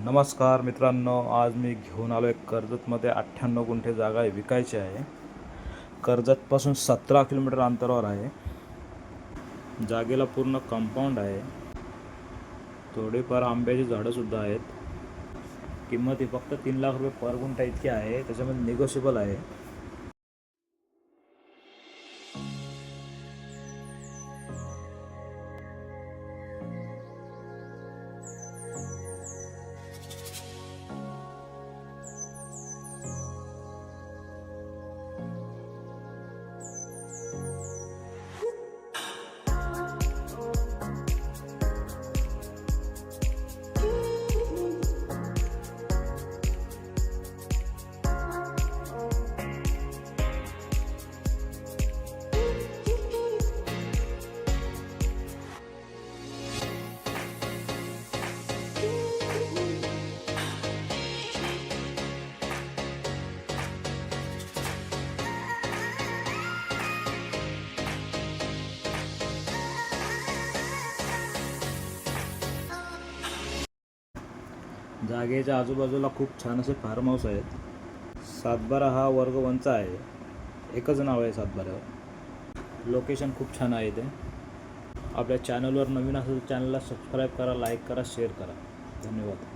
नमस्कार मित्रांनो, आज मी घेऊन आलो आहे कर्जतमध्ये 98 गुंठे जागा आहे, विकायची आहे. कर्जतपासून 17 किलोमीटर अंतरावर आहे. जागेला पूर्ण कंपाऊंड आहे. थोडेफार आंब्याची झाडंसुद्धा आहेत. किंमत ही फक्त 3 लाख रुपये पर गुंठा इतकी आहे. त्याच्यामध्ये निगोशिएबल आहे. जागेच्या आजूबाजूला खूप छान असे फार्म हाऊस आहेत. सातबारा हा वर्ग 1चा आहे. एकच नाव आहे सातबाऱ्यावर. लोकेशन खूप छान आहे ते. आपल्या चॅनलवर नवीन असेल तर चॅनलला सबस्क्राईब करा, लाईक करा, शेअर करा. धन्यवाद.